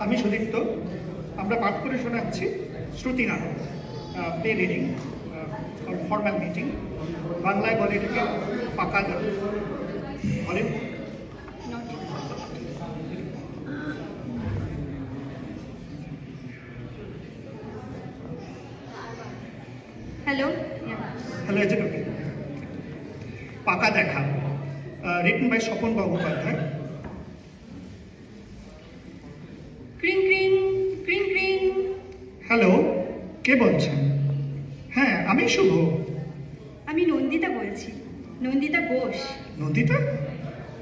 আমি সুদীপ্ত। আমরা পাঠ করে শোনাচ্ছি শ্রুতি নাটক, প্লে রিডিং, ফর্মাল মিটিং। বাংলায় বলে এটাকে পাকা দাও। বলেন। হ্যালো হ্যালো, এজ ওকে। পাকা দেখা, রিটেন বাই স্বপন গঙ্গোপাধ্যায়। ক্রিং ক্রিং ক্রিং ক্রিং। হ্যালো, কে বলছেন? হ্যাঁ, আমি শুভ। আমি নন্দিতা বলছি, নন্দিতা বোস। নন্দিতা?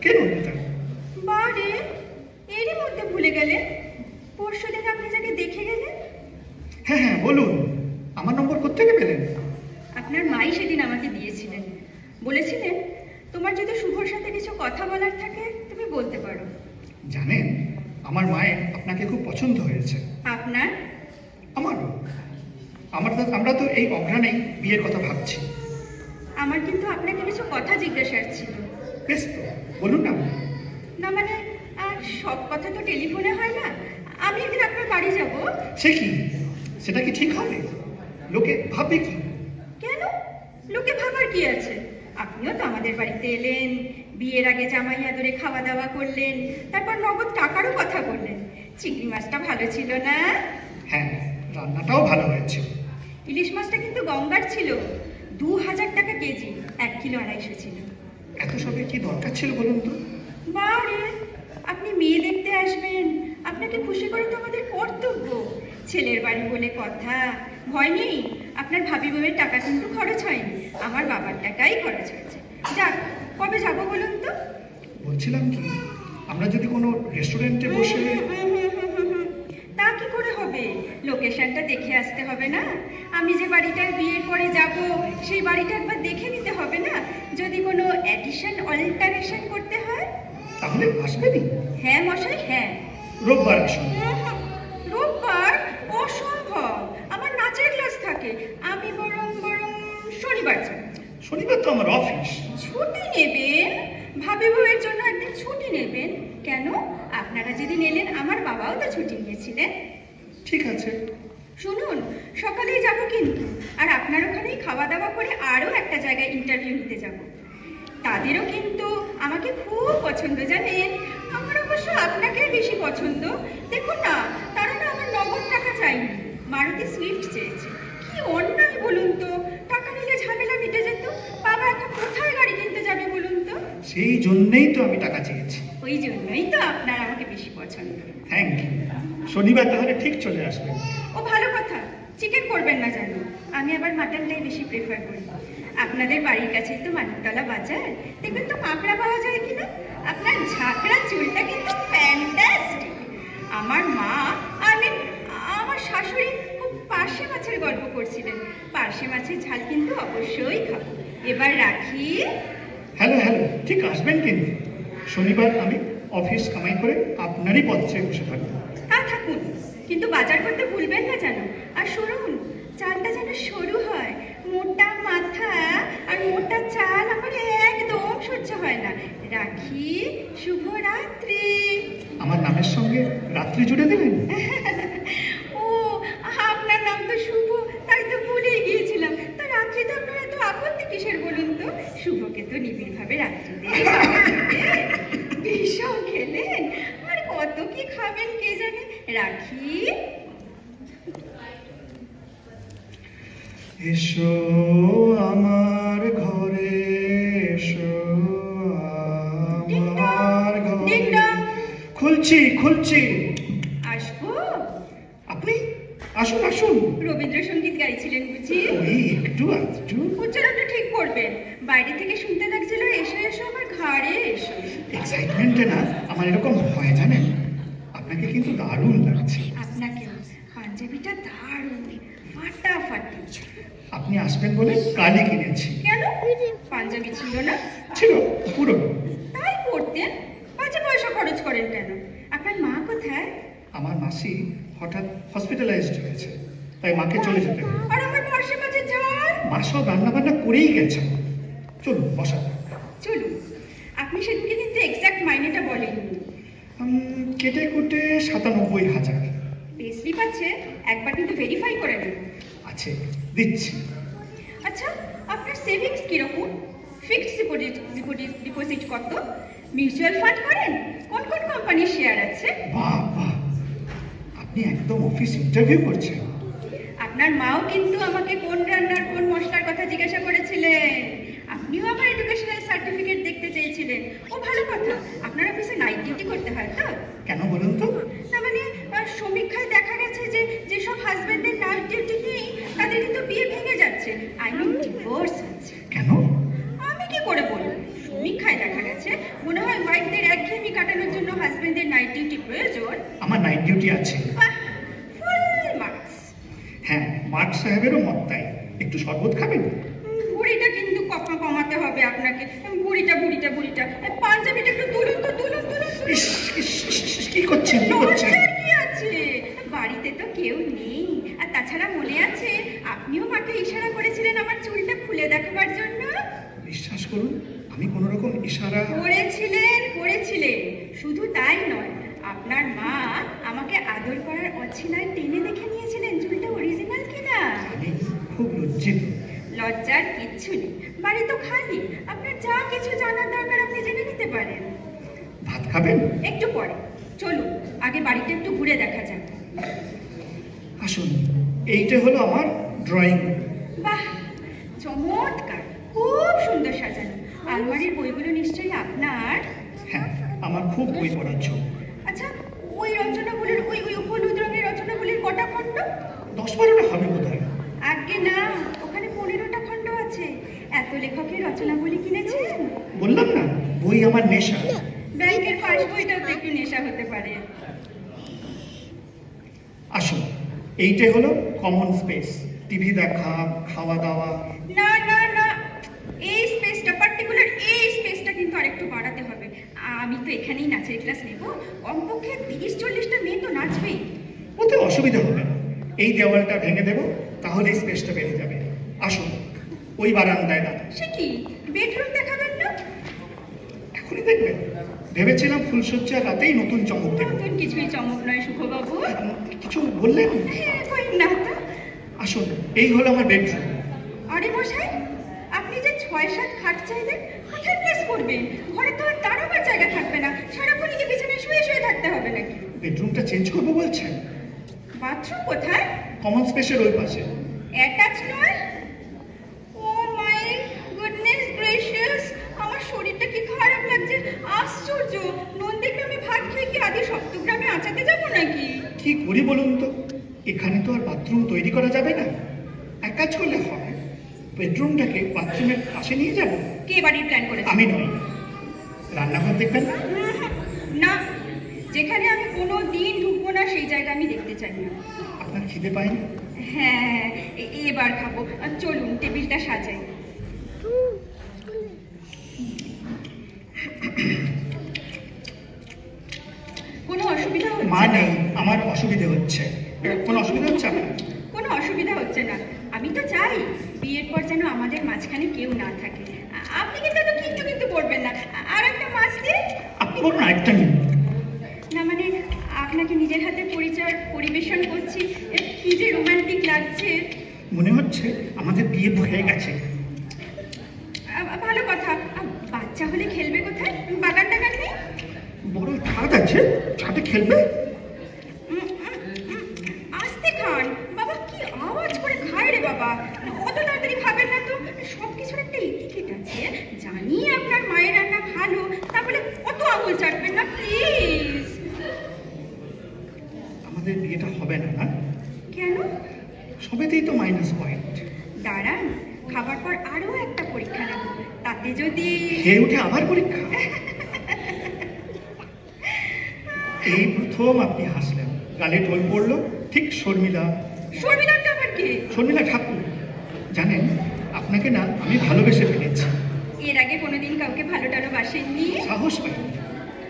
কে নন্দিতা? বারে, এরই মধ্যে ভুলে গেলে? পরশুদিন আপনি যাকে দেখে গেলেন। হ্যাঁ হ্যাঁ, বলুন। আমার নম্বর কোত্থেকে পেলেন? আপনার মাই সেদিন আমাকে দিয়েছিলেন, বলেছিলেন তোমার যদি শুভর সাথে কিছু কথা বলার থাকে তুমি বলতে পারো। জানেন, আমার মায়ের আপনাকে খুব পছন্দ হয়েছে। আপনার? আমারও। আমরা তো এই অঘ্রাণেই বিয়ের কথা ভাবছি। আমার কিন্তু আপনাকে কিছু কথা জিজ্ঞাসার ছিল। বেশ তো, বলুন না। না মানে, সব কথা তো টেলিফোনে হয় না। আমি একদিন আপনার বাড়ি যাব। সে কি? সেটা কি ঠিক হবে? লোকে ভাববে কি? কেন? লোকে ভাবার কি আছে? আপনিও তো আমাদের বাড়িতে এলেন, বিয়ের আগে জামাই আদরে খাওয়া দাওয়া করলেন, তারপর নগদ টাকারও কথা বললেন। চিংড়ি মাছটা ভালো ছিল না? হ্যাঁ, রান্নাটাও ভালো হয়েছে। ইলিশ মাছটা কিন্তু গঙ্গার ছিল, 2000 টাকা কেজি, 1 কিলো 250 ছিল। এত সবে কি দরকার ছিল বলুন তো? বারে, আপনি মেয়ে দেখতে আসবেন, আপনাকে খুশি করে তো আমাদের কর্তব্য। ছেলের বাড়ি বলে কথা, ভয় নেই। আপনার ভাবি বউয়ের টাকা কিন্তু খরচ হয়নি, আমার বাবার টাকাই খরচ হয়েছে। যাক, কবে যাবো বলুন তো? বলছিলাম কি, আমরা যদি কোনো রেস্টুরেন্টে বসে। তা কি করে হবে? লোকেশনটা দেখে আসতে হবে না? আমি যে বাড়িটার বিয়ের পরে যাব, সেই বাড়িটা একবার দেখে নিতে হবে না? যদি কোনো অ্যাডিশন অল্টারেশন করতে হয়। তাহলে আসবেনি? হ্যাঁ মশাই, হ্যাঁ। রোববার আসুন। রোববার? অসম্ভব, আমার নাচের ক্লাস থাকে। আমি বরং শনিবার যাব। শনিবার তো আমার অফিস। ছুটি নেবেন? ভাবি বউয়ের জন্য একদিন ছুটি নেবেন কেন? আপনারা যেদিন এলেন আমার বাবাও তো ছুটি নিয়েছিলেন। ঠিক আছে। শুনুন, সকালেই যাব কিন্তু, আর আপনার ওখানেই খাওয়া দাওয়া করে আরও একটা জায়গায় ইন্টারভিউ নিতে যাব। তাদেরও কিন্তু আমাকে খুব পছন্দ, জানেন। আমার অবশ্য আপনাকে বেশি পছন্দ। দেখুন না, তারা না আমার নগদ টাকা চাইনি, মারুতি সুইফট চেয়েছে। কি অন্যায় বলুন তো? টাকা নিলে ঝামেলা মিটে যেত। বাবা এখন কোথায় গাড়ি কিনতে যাবে বলুন তো? সেই জন্যই তো আমি টাকা চেয়েছি। ওই জন্যই তো আপনার আমাকে বেশি পছন্দ। Thank you. শনিবার তাহলে ঠিক চলে আসবেন। ও ভালো কথা। চিকেন করবেন না জানো, আমি আবার মাটনটাই বেশি প্রেফার করি। আপনাদের বাড়ির কাছেই তো মানিকতলা বাজার, দেখবেন তো কাঁকড়া পাওয়া যায় কিনা। আপনার ঝাঁকড়া চুলটা কিন্তু ফ্যান্টাস্টিক। আমার মা আমার শাশুড়ি খুব পার্শে মাছের গল্প করছিলেন। পার্শে মাছের ঝাল কিন্তু অবশ্যই খাবো। এবার রাখি। হ্যালো হ্যালো, ঠিক আসবেন কিন্তু। শনিবার আমি অফিস কামাই করে আপনারই পথ চেয়ে বসে থাকবো। তা থাকুন, কিন্তু বাজার করতে ভুলবেন না জানো। আর শুনুন, চালটা যেন সরু হয়। মোটা মাথা আর মোটা চাল আমার একদম সহ্য হয় না। রাখি। শুভরাত্রি। আমার নামের সঙ্গে রাত্রি জুড়ে দিলেন? ও, আপনার নাম তো শুভ, তাই তো ভুলেই গিয়েছিলাম। তা রাত্রিতে আপনার এত আপত্তি কিসের বলুন তো? শুভকে তো নিবিড়ভাবে রাত্রিতে বিষও খেলেন, আর কত কি খাবেন কে জানে। রাখি। এসো আমার ঘরে, এসো আমার ঘরে। খুলছি খুলছি। আসবো? আপনি আসুন আসুন। রবীন্দ্রসঙ্গীত গাইছিলেন বুঝি? ওই একটু একটু। উচ্চারণটা ঠিক করবেন। বাইরে থেকে শুনতে লাগছিল এসো এসো আমার ঘরে এসো। এক্সাইটমেন্টে না আমার এরকম হয় জানেন। আপনাকে কিন্তু দারুণ লাগছে। আপনাকেও। পাঞ্জাবিটা দারুণ, ফাটাফাটি। আপনি আসবেন বলে কালই কিনেছি। কেন? পাঞ্জাবি ছিল না? ছিল, পুরো। তাই পড়তেন? বাজে পয়সা খরচ করেন কেন? আপনার মা কোথায়? আমার মাসি হঠাৎ হসপিটালাইজড হয়েছে, তাই মাকে চলে যেতে হবে। আর আমার পার্শে মাছের ঝাল? মা সব রান্না বান্না করেই গেছে। চলুন বসা। চলুন। আপনি সেদিনকে কিন্তু এক্সাক্ট মাইনেটা বলেননি। কেটে কুটে ৯৭,০০০। পে স্লিপ আছে, একবার কিন্তু ভেরিফাই করে নেব। আছে, দিচ্ছি। আচ্ছা, আপনার সেভিংস কিরকম? ফিক্সড ডিপোজিট কত? মিউচুয়াল ফান্ড করেন? কোন কোন কোম্পানির শেয়ার আছে? বাহ বাহ, আপনি একদম অফিস ইন্টারভিউ করছেন। আপনার মাও কিন্তু আমাকে কোন রান্নার কোন মশলার কথা জিজ্ঞাসা করেছিলেন। আপনিও আমার এডুকেশনাল সার্টিফিকেট দেখতে চেয়েছিলেন। ও ভালো কথা, আপনার অফিসে নাইট ডিউটি করতে হয় তো? কেন বলুন তো? না মানে সমীক্ষায় দেখা গেছে যে যেসব হাজবেন্ডের নাইট ডিউটি নেই তাদের কিন্তু বিয়ে ভেঙে যাচ্ছে, আই মিন ডিভোর্স হচ্ছে। কেন? আমি কি করে বলবো? সমীক্ষায় দেখা গেছে মনে হয় ওয়াইফদের একঘেয়েমি কাটানোর জন্য হাজবেন্ডের নাইট ডিউটি প্রয়োজন। আমার নাইট ডিউটি আছে। Full marks. হ্যাঁ, মাঠ সাহেবেরও মত তাই। একটু শরবত খাবেন? বুড়িটা কিন্তু কমাতে হবে আপনাকে। বুড়িটা পাঞ্জাবিটা একটু তুলুন তো, তুলুন। ইস, ইস, ইস, ইস, কি করছেন কি করছেন? লজ্জার কি আছে? বাড়িতে তো কেউ নেই। আর তাছাড়া মনে আছে আপনিও মাকে ইশারা করেছিলেন আমার চুলটা খুলে দেখাবার জন্য? বিশ্বাস করুন, আমি কোন রকম ইশারা করেছিলেন। শুধু তাই নয়, আপনার মা আমাকে আদর করার অছিলায় টেনে দেখে নিয়েছিলেন চুলটা অরিজিনাল কিনা। আমি খুব লজ্জিত। লজ্জার কিচ্ছু নেই, বাড়ি তো খালি। আপনার যা কিছু জানার দরকার আপনি জেনে নিতে পারেন। ভাত খাবেন? একটু পরে। চলুন আগে বাড়িটা একটু ঘুরে দেখা যাক। আসুন, এইটা হলো আমার ড্রয়িং। বাহ, চমৎকার, খুব সুন্দর সাজানো। আলমারির বইগুলো নিশ্চয়ই আপনার? হ্যাঁ, আমার খুব বই পড়ার ঝোঁক। আচ্ছা, ওই রচনাগুলির ওই হলুদ রঙের রচনাগুলির কটা খণ্ড? ১০-১২টা হবে বোধ হয়। আজ্ঞে না, ওখানে 15টা খণ্ড আছে। এত লেখকের রচনাগুলি কিনেছেন? বললাম না, বই আমার নেশা। ব্যাংকের পাস বইটাও তো একটু নেশা হতে পারে। আসুন, এইটাই হলো কমন স্পেস। টিভি দেখা, খাওয়া দাওয়া। না, এই স্পেসটা পার্টিকুলার এই স্পেসটা কিন্তু আরেকটু বাড়াতে হবে। আমি তো এখানেই নাচের ক্লাস নেব, কমপক্ষে 30-40টা মেয়ে তো নাচবেই। ওতে অসুবিধা হবে না। এই দেওয়ালটা ভেঙে দেবো, তাহলে স্পেসটা বেড়ে যাবে। আসুন, ওই বারান্দায় দাঁড়া। সে কি, বেডরুম দেখাবেন না? এখনই দেখবেন। ভেবেছিলাম ফুলসজ্জার রাতেই নতুন চমক দেব। নতুন কিছুই চমক নয় সুখবাবু। কিছু বললেন? হ্যাঁ, কই না তো। আসুন, এই হলো আমার বেডরুম। আরে মশাই, আপনি যে 6-7 খাট চাইলেন, কোথায় প্লেস করবেন? ঘরে তো আর দাঁড়াবার জায়গা থাকবে না। সারাক্ষণ কি বিছানায় শুয়ে থাকতে হবে নাকি? বেডরুমটা চেঞ্জ করবো বলছেন? বাথরুম কোথায়? কমন স্পেসের ওই পাশে। অ্যাটাচ নয়? ও মাই গুডনেস গ্রেসিয়াস, আমার শরীরটা কি খারাপ লাগছে। আশ্চর্য, নন্দীগ্রামে ভাত খেয়ে কি আদি সপ্তগ্রামে আঁচাতে যাবো নাকি? কি করি বলুন তো? এখানে তো আর বাথরুম তৈরি করা যাবে না। এক কাজ করলে হয়, বেডরুমটাকে বাথরুমের পাশে নিয়ে যাব। কে বাড়ির প্ল্যান করেছে? আমি নই। রান্নাঘর দেখবেন না? না, যেখানে আমি কোনো দিন ঢুকবো না সেই জায়গা আমি দেখতে চাই না। আপনার খিদে পায়নি? হ্যাঁ, এবার খাবো। চলুন টেবিলটা সাজাই। কোনো অসুবিধা হচ্ছে? মা নেই, আমার অসুবিধে হচ্ছে। কোনো অসুবিধা হচ্ছে আপনার? কোনো অসুবিধা হচ্ছে না। আমি তো চাই বিয়ের পর যেন আমাদের মাঝখানে কেউ না থাকে। আপনি কিন্তু এত কিন্তু করবেন না। আর একটা মাছ দিন। আপনি বলুন আরেকটা নিন। না মানে আপনাকে নিজের হাতে পরিবেশন করছি, কি যে রোমান্টিক লাগছে। মনে হচ্ছে আমাদের বিয়ে হয়ে গেছে। ভালো কথা। বাচ্চা হলে খেলবে কোথায়? বাগান টাগান নেই? বড় ছাদ আছে, ছাদে খেলবে। আস্তে খান বাবা, কি আওয়াজ করে খায় রে বাবা। অত তাড়াতাড়ি খাবেন না তো। সবকিছুর একটা ইটিকেট আছে। জানি আপনার মায়ের রান্না ভালো, তা বলে অত আঙুল চাটবেন না প্লিজ। আমাদের বিয়েটা হবে না, না? কেন? সবেতেই তো মাইনাস পয়েন্ট। দাঁড়ান, খাবার পর আরো একটা পরীক্ষা নেব, তাতে যদি খেয়ে উঠে আবার পরীক্ষা। এই প্রথম আপনি হাসলেন, গালে ঢোল পড়লো। ঠিক শর্মিলাটা আবার কি? শর্মিলা ঠাকুর। জানেন, আপনাকে না আমি ভালোবেসে ফেলেছি। এর আগে কোনোদিন কাউকে ভালো টালো বাসেননি? সাহস পাইনি।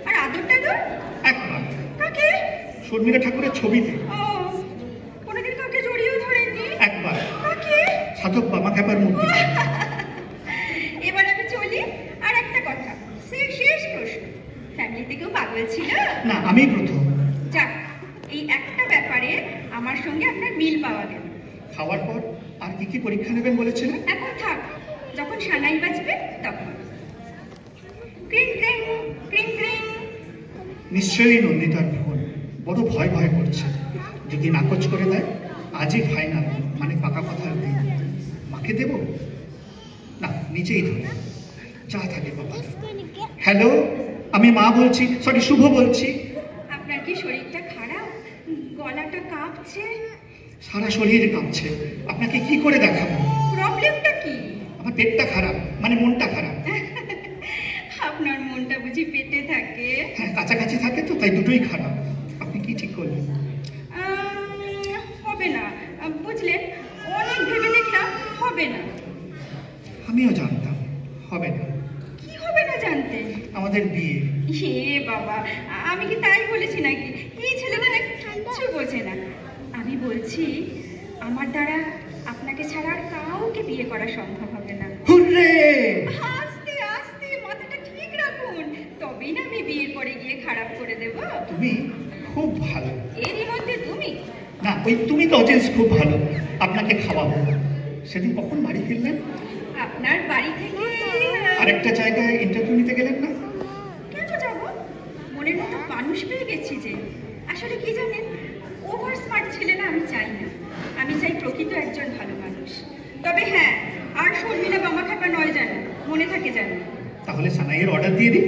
আর আদর টাদর? একবার কাকে? শর্মিলা ঠাকুরের ছবিতে। ও, কোনোদিন কাউকে জড়িয়েও ধরেননি? একবার কাকে? সাধক বামা খেপার মূর্তি। এবার আমি চলি। আর একটা কথা, শেষ প্রশ্ন, ফ্যামিলিতে কেউ পাগল বলছিল? না, আমি প্রথম। যাক, এই একটা ব্যাপারে আমার সঙ্গে আপনার মিল পাওয়া গেল। খাওয়ার পর আর কি কি পরীক্ষা নেবেন বলেছিলেন? এখন থাক, যখন সানাই বাজবে তখন। ক্রিং ক্রিং ক্রিং ক্রিং। নিশ্চয়ই নন্দিতার ফোন। বড় ভয় ভয় করছে, যদি নাকচ করে দেয়। আজই ফাইনাল, মানে পাকা কথার দিন। মাকে দেব না, নিজেই ধরে যা থাকে বাবা। হ্যালো, আমি মা বলছি, সরি শুভ বলছি। আপনার কি শরীরটা খারাপ? গলাটা কাঁপছে। সারা শরীর কাঁপছে। আপনাকে কি করে দেখাবো? প্রবলেমটা কি? আমার পেটটা খারাপ, মানে মনটা খারাপ। আপনার মনটা বুঝি পেটে থাকে? হ্যাঁ, কাছাকাছি থাকে তো, তাই দুটোই খারাপ। আপনি কি ঠিক করলেন? হবে না, বুঝলেন, অনেক ভেবে দেখলাম হবে না। আমিও জানতাম হবে না। কি হবে না জানতে? আমাদের বিয়ে। হে বাবা, আমি কি তাই বলেছি নাকি? এই ছেলেটা নাকি কিচ্ছু বোঝে না। আমি বলছি, আমার দ্বারা আপনাকে ছাড়া আর কাউকে বিয়ে করা সম্ভব হবে না। হুররে! আস্তে আস্তে মাথাটা ঠিক রাখুন, তবেই না আমি বিয়ের পরে গিয়ে খারাপ করে দেব। তুমি খুব ভালো। এরই মধ্যে তুমি? না, ওই তুমি তো অজেন্স খুব ভালো। আপনাকে খাওয়াবো। সেদিন কখন বাড়ি ফিরলেন? আপনার বাড়ি থেকে আরেকটা জায়গায় ইন্টারভিউ নিতে গেলেন না? কেন যাব? মনের মতো মানুষ পেয়ে গেছি যে। আসলে কি জানেন, ওভার স্মার্ট ছেলে না আমি চাই না। আমি চাই প্রকৃত একজন ভালো মানুষ। তবে হ্যাঁ, আর শর্মিলা বামাখাপা নয় জানো, মনে থাকে জানো। তাহলে সানাইয়ের অর্ডার দিয়ে দিই।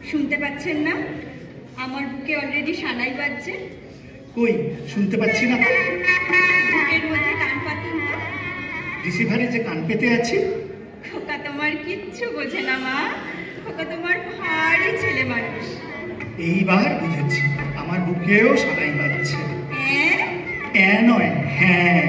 শুনতে পাচ্ছেন না? আমার বুকে অলরেডি সানাই বাজছে। কই, শুনতে পাচ্ছি না তো। বুকের মধ্যে কান পাতুন তো। রিসিভারে যে কান পেতে আছি। খোকা তোমার কিচ্ছু বোঝে না মা, খোকা তোমার ভারী ছেলে মানুষ। এইবার বুঝেছি, আমার বুকেও সানাই বাজছে। হ্যাঁ? নয়, হ্যাঁ।